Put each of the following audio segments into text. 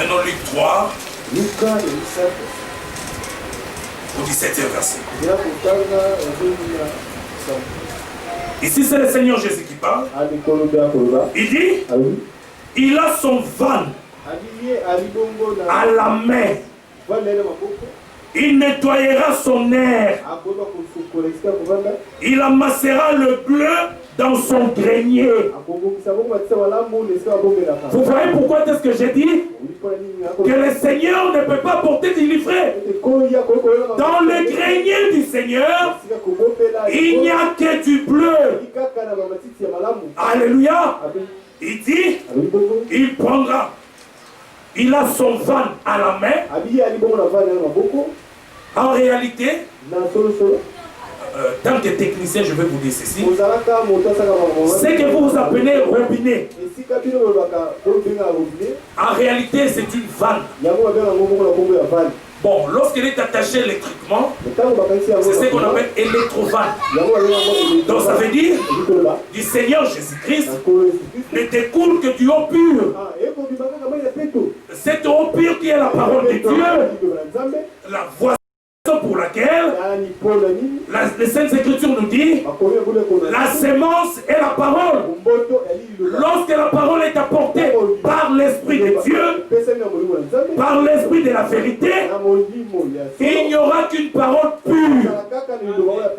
Maintenant, Luc 3, au 17e verset. Ici, c'est le Seigneur Jésus qui parle. Il dit, il a son van à la main. Il nettoyera son air. Il amassera le bleu dans son grenier. Vous voyez pourquoi est-ce que j'ai dit que le Seigneur ne peut pas porter du livret. Dans le grenier du Seigneur, il n'y a que du bleu. Alléluia. Il dit, il prendra. Il a son van à la main. En réalité, tant que technicien, je vais vous dire ceci. C'est que vous appelez robinet. En réalité, c'est une vanne. Bon, lorsqu'elle est attachée électriquement, c'est ce qu'on appelle électrovanne. Donc ça veut dire, du Seigneur Jésus-Christ ne découle que du haut pur. Cette eau pure qui est la parole de Dieu, la voix pour laquelle les Saintes Écritures nous disent la sémence est la parole. Lorsque la parole est apportée par l'Esprit de Dieu, par l'Esprit de la vérité, il n'y aura qu'une parole pure.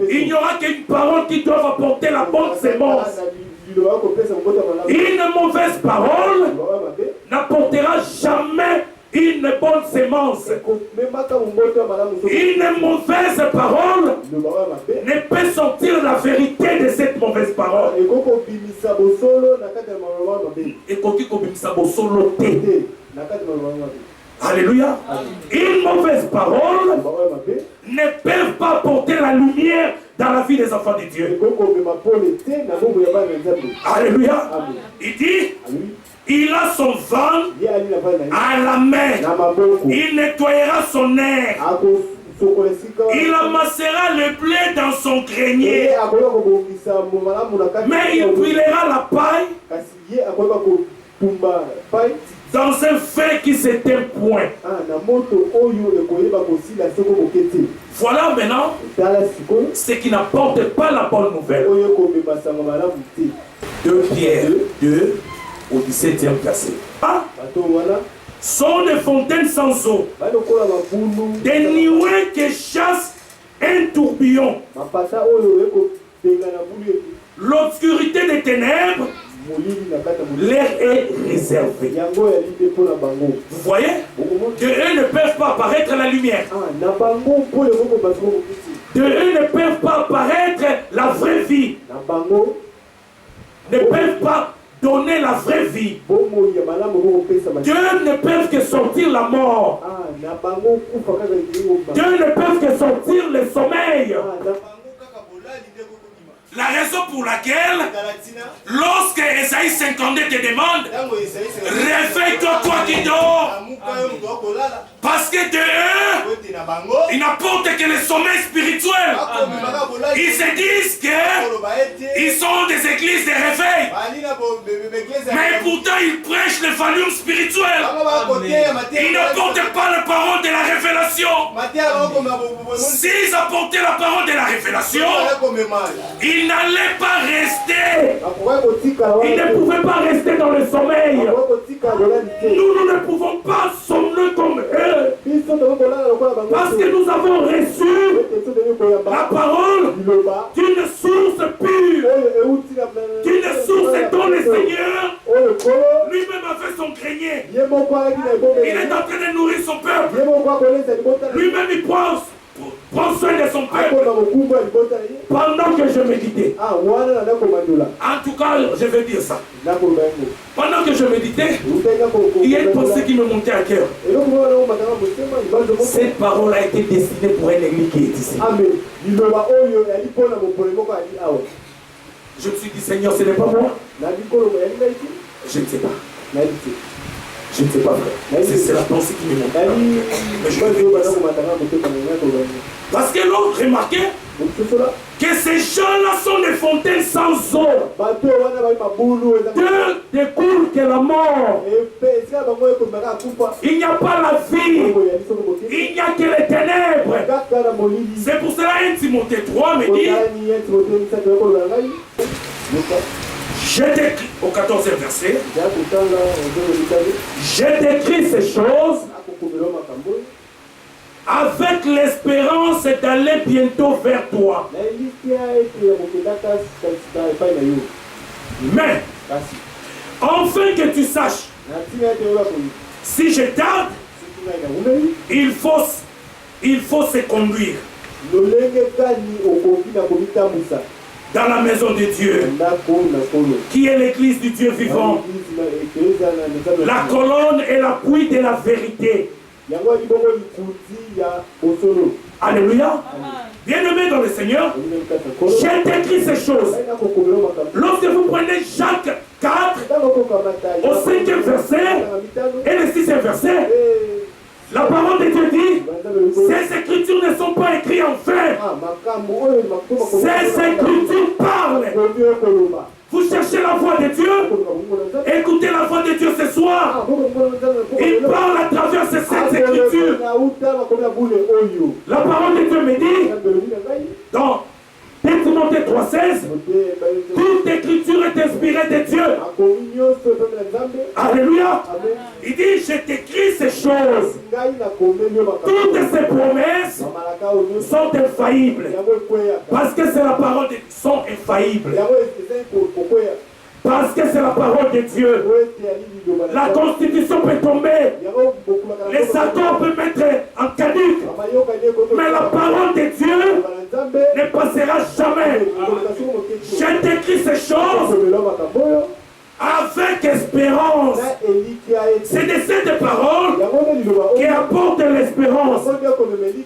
Il n'y aura qu'une parole qui doit apporter la bonne sémence. Une mauvaise parole n'apportera jamais une bonne sémence. Une mauvaise parole ne peut sortir la vérité de cette mauvaise parole. Alléluia. Une mauvaise parole ne peut pas porter la lumière dans la vie des enfants de Dieu. Alléluia. Il dit, il a son van à la main. Il nettoyera son air. Il amassera le blé dans son grenier. Mais il brûlera la paille dans un feu qui s'éteint point. Voilà maintenant ce qui n'apporte pas la bonne nouvelle. 2 Pierre 2 au 17e verset. Sont des fontaines sans eau, des nuées qui chassent un tourbillon. L'obscurité des ténèbres, l'air est réservé. Vous voyez, de eux ne peuvent pas apparaître la lumière. De eux ne peuvent pas apparaître la vraie vie. Ne peuvent pas donner la vraie vie. Dieu ne peuvent que sortir la mort. Dieu ne peuvent que sortir le sommeil. La raison pour laquelle, lorsque Ésaïe 52 te demande, réveille-toi, toi qui dors, parce que de eux, ils n'apportent que le sommeil spirituel. Ils se disent qu'ils sont des églises de réveil, mais pourtant ils prêchent l'évangile spirituel. Ils n'apportent pas la parole de la révélation. S'ils apportaient la parole de la révélation, ils n'allaient pas rester. Ils ne pouvaient pas rester dans le sommeil. Nous ne pouvons pas somnoler comme eux. Parce que nous avons reçu la parole d'une source pure. D'une source dont le Seigneur lui-même a fait son grenier. Il est en train de nourrir son peuple. Lui-même il prend soin de son peuple pendant que je méditais. En tout cas, je vais dire ça. Pendant que je méditais, il y a une pensée qui me montait à cœur. Cette parole a été destinée pour un église qui est ici. Je me suis dit, Seigneur, ce n'est pas moi. Je ne sais pas. Je ne sais pas, frère. C'est la pensée qui me monte. Mais je veux dire ça. Parce que l'autre, remarquez, Que ces gens-là sont des fontaines sans eau. Des cours que la mort. Il n'y a pas la vie. Il n'y a que les ténèbres. C'est pour cela 1 Timothée 3 me dit, je t'écris, au 14e verset, je t'écris ces choses avec l'espérance d'aller bientôt vers toi. Mais, enfin que tu saches, si je tarde, il faut se conduire dans la maison de Dieu, qui est l'église du Dieu vivant, la colonne et l'appui de la vérité. Alléluia. Bien-aimés dans le Seigneur, j'ai écrit ces choses. Lorsque vous prenez Jacques 4, au 5e verset et le 6e verset, la parole de Dieu dit, ces écritures ne sont pas écrites en vain. Ces écritures parlent. Vous cherchez la voix de Dieu. Écoutez la voix de Dieu ce soir. Il parle à travers ces 7 écritures. La parole de Dieu me dit, dans 2 Timothée 3,16, toute écriture est inspirée de Dieu. Alléluia. Il dit, je t'écris ces choses. Toutes ces promesses sont infaillibles. Parce que c'est la parole de Dieu, sont infaillibles. Parce que c'est la parole de Dieu. La constitution peut tomber. Les accords peuvent mettre en caduc. Mais la parole de Dieu ne passera jamais. J'ai écrit ces choses avec espérance. C'est de cette parole qui apporte l'espérance.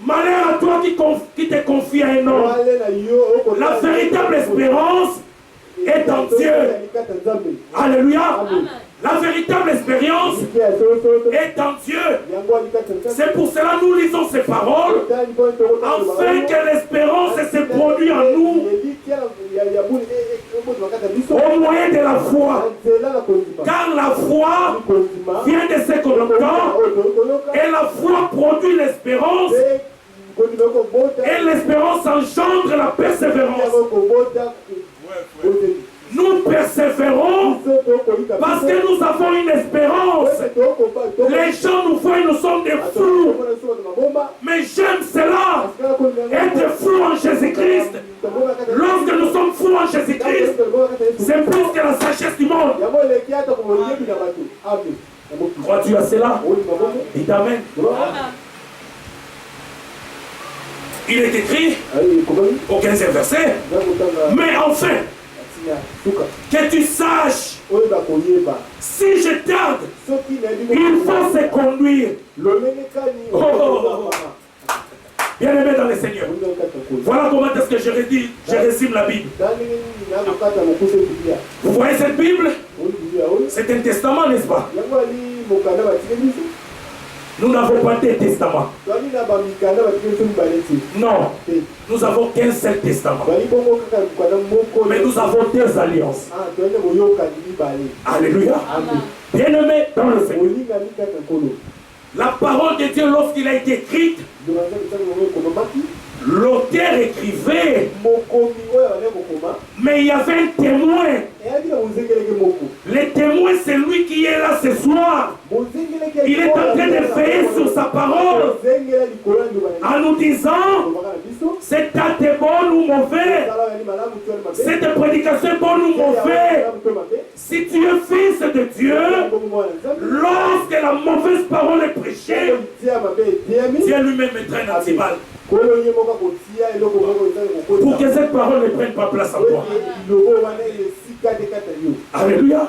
Malheur à toi qui te confie à un homme. La véritable espérance est en Dieu. Alléluia. La véritable expérience est en Dieu. C'est pour cela que nous lisons ces paroles, afin que l'espérance se produise en nous au moyen de la foi. Car la foi vient de ce qu'on entend, et la foi produit l'espérance, et l'espérance engendre la persévérance. Nous persévérons parce que nous avons une espérance. Les gens nous voient, nous sommes des fous. Mais j'aime cela, être fou en Jésus-Christ. Lorsque nous sommes fous en Jésus-Christ, c'est plus que la sagesse du monde. Crois-tu à cela? Dis Amen. Il est écrit au 15e verset, mais enfin, que tu saches, si je tarde, il faut se conduire. Bien-aimé dans le Seigneur, voilà comment est-ce que je résume la Bible. Vous voyez cette Bible? C'est un testament, n'est-ce pas? Nous n'avons pas de testament. Non, nous n'avons qu'un seul testament. Mais nous avons 2 alliances. Alléluia. Bien-aimé dans le Seigneur, la parole de Dieu, lorsqu'il a été écrite, l'auteur écrivait, mais il y avait un témoin. Le témoin, c'est lui qui est là ce soir. Il est en train de veiller sur sa parole en nous disant, cet acte est bon ou mauvais, cette prédication est bonne ou mauvais. Si tu es fils de Dieu, lorsque la mauvaise parole est prêchée, Dieu lui-même mettra un antiballe pour que cette parole ne prenne pas place en toi. Alléluia.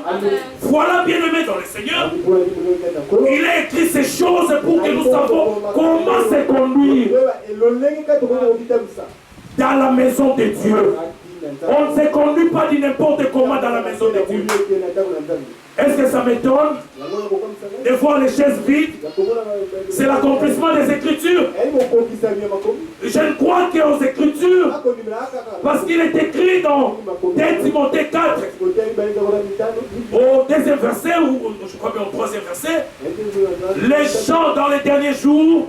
Voilà, bien-aimé dans le Seigneur, il a écrit ces choses pour que nous sachions comment se conduire dans la maison de Dieu. On ne se conduit pas de n'importe comment dans la maison de Dieu. Est-ce que ça m'étonne de voir les chaises vides? C'est l'accomplissement des Écritures. Je ne crois qu'aux Écritures, parce qu'il est écrit dans 2 Timothée 4, au 2e verset, ou je crois bien au 3e verset, les gens dans les derniers jours,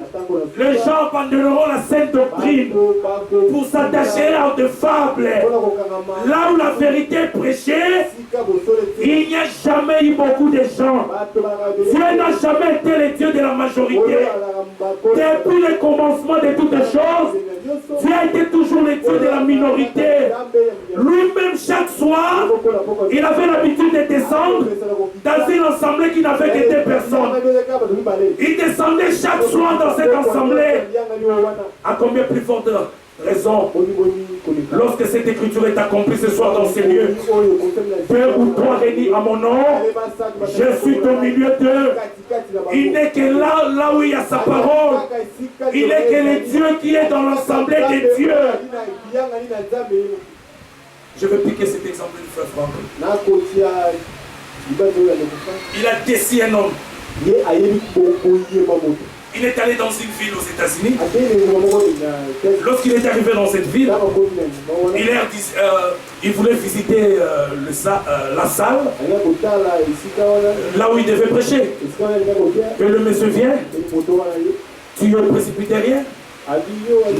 les gens abandonneront la saine doctrine pour s'attacher à de fables. Là où la vérité est prêchée, il n'y a jamais eu beaucoup de gens. Dieu n'a jamais été le Dieu de la majorité. Depuis le commencement de toutes les choses, Dieu a été toujours le Dieu de la minorité. Lui-même, chaque soir, il avait l'habitude de descendre dans une assemblée qui n'avait que 2 personnes. Il descendait chaque soir dans cette assemblée. À combien plus forte raison, lorsque cette écriture est accomplie ce soir dans ces lieux, 2 ou 3 réunis à mon nom, je suis au milieu d'eux. Il n'est que là où il y a sa parole. Il n'est que le Dieu qui est dans l'assemblée des dieux. Je vais piquer cet exemple du frère Franck. Il a décidé un homme. Il est allé dans une ville aux États-Unis. Lorsqu'il est arrivé dans cette ville, il voulait visiter la salle, là où il devait prêcher. Et le monsieur vient. Tu es presbytérien?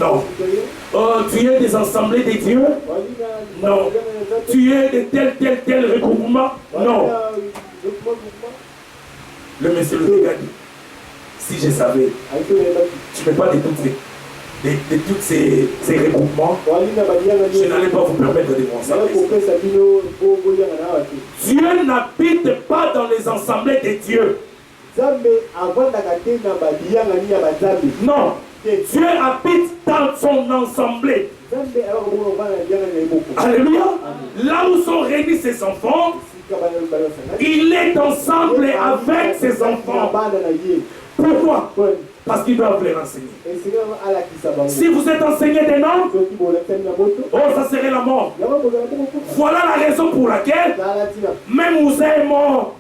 Non. Tu es des assemblées des dieux? Non. Tu es de tel regroupement? Non. Le monsieur le dégage. Si je savais, tu ne fais pas de tous ces regroupements, je n'allais pas vous permettre de voir ça. Dieu n'habite pas dans les assemblées des dieux. Non, Dieu habite dans son assemblée. Alléluia. Là où sont réunis ses enfants, il est ensemble avec ses enfants. Pourquoi? Parce qu'ils doivent les renseigner. Si vous êtes enseigné des noms, oh, ça serait la mort. Voilà la raison pour laquelle même Moussa est mort.